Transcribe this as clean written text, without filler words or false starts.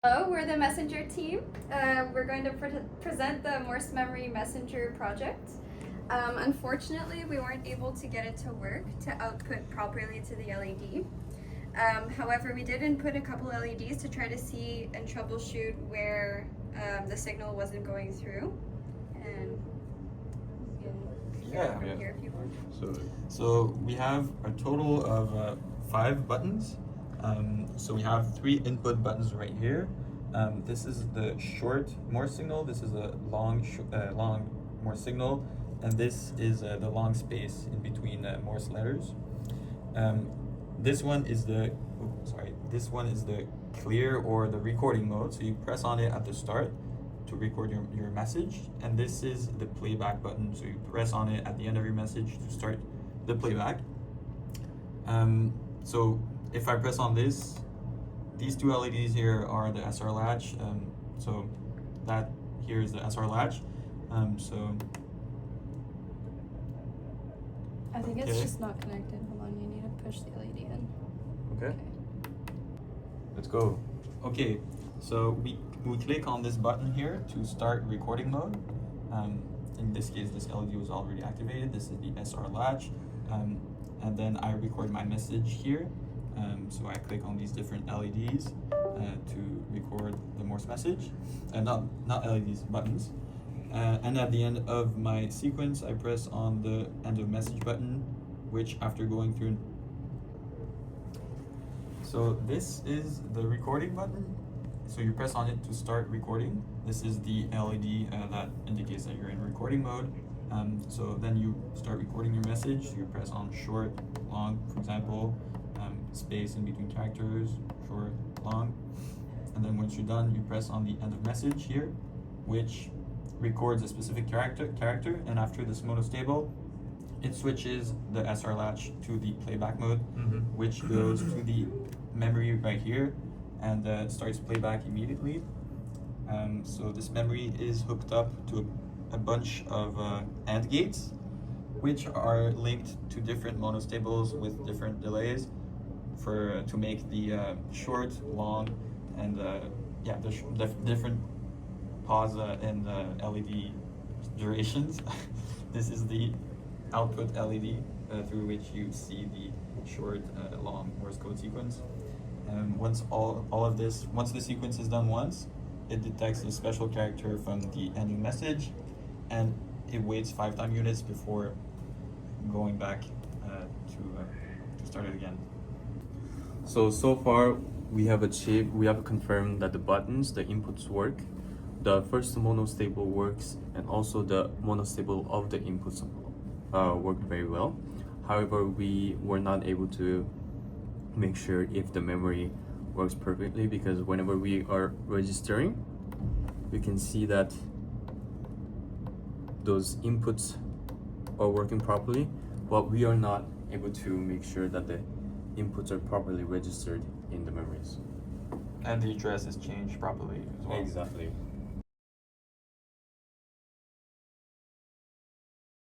Hello, we're the Messenger team. We're going to present the Morse Memory Messenger project. Unfortunately, we weren't able to get it to work to output properly to the LED. However, we did input a couple LEDs to try to see and troubleshoot where the signal wasn't going through. And you can go from here if you want. So we have a total of 5 buttons. So we have 3 input buttons right here. This is the short Morse signal. This is a long Morse signal, and this is the long space in between Morse letters. This one is the clear or the recording mode. So you press on it at the start to record your message, and this is the playback button. So you press on it at the end of your message to start the playback. So if I press on this, these 2 LEDs here are the SR latch. So that here is the SR latch. So I think it's just not connected. Hold on, you need to push the LED in. Okay. Let's go. Okay, so we click on this button here to start recording mode. In this case, this LED was already activated. This is the SR latch. And then I record my message here. So I click on these different LEDs to record the Morse message. Not LEDs, buttons. And at the end of my sequence, I press on the end of message button, which after going through. So this is the recording button. So you press on it to start recording. This is the LED that indicates that you're in recording mode. So then you start recording your message. You press on short, long, for example, space in between characters, short, long. And then once you're done, you press on the end of message here, which records a specific character. And after this monostable, it switches the SR latch to the playback mode, which goes to the memory right here and starts playback immediately. So this memory is hooked up to a bunch of AND gates, which are linked to different monostables with different delays to make the short, long, and the different pause and LED durations. This is the output LED through which you see the short, long Morse code sequence. Once once the sequence is done once, it detects a special character from the ending message, and it waits 5 time units before going back to start it again. So far we have confirmed that the buttons, the inputs work. The first monostable works, and also the monostable of the inputs work very well. However, we were not able to make sure if the memory works perfectly, because whenever we are registering, we can see that those inputs are working properly, but we are not able to make sure that the inputs are properly registered in the memories. And the address is changed properly as well. Exactly.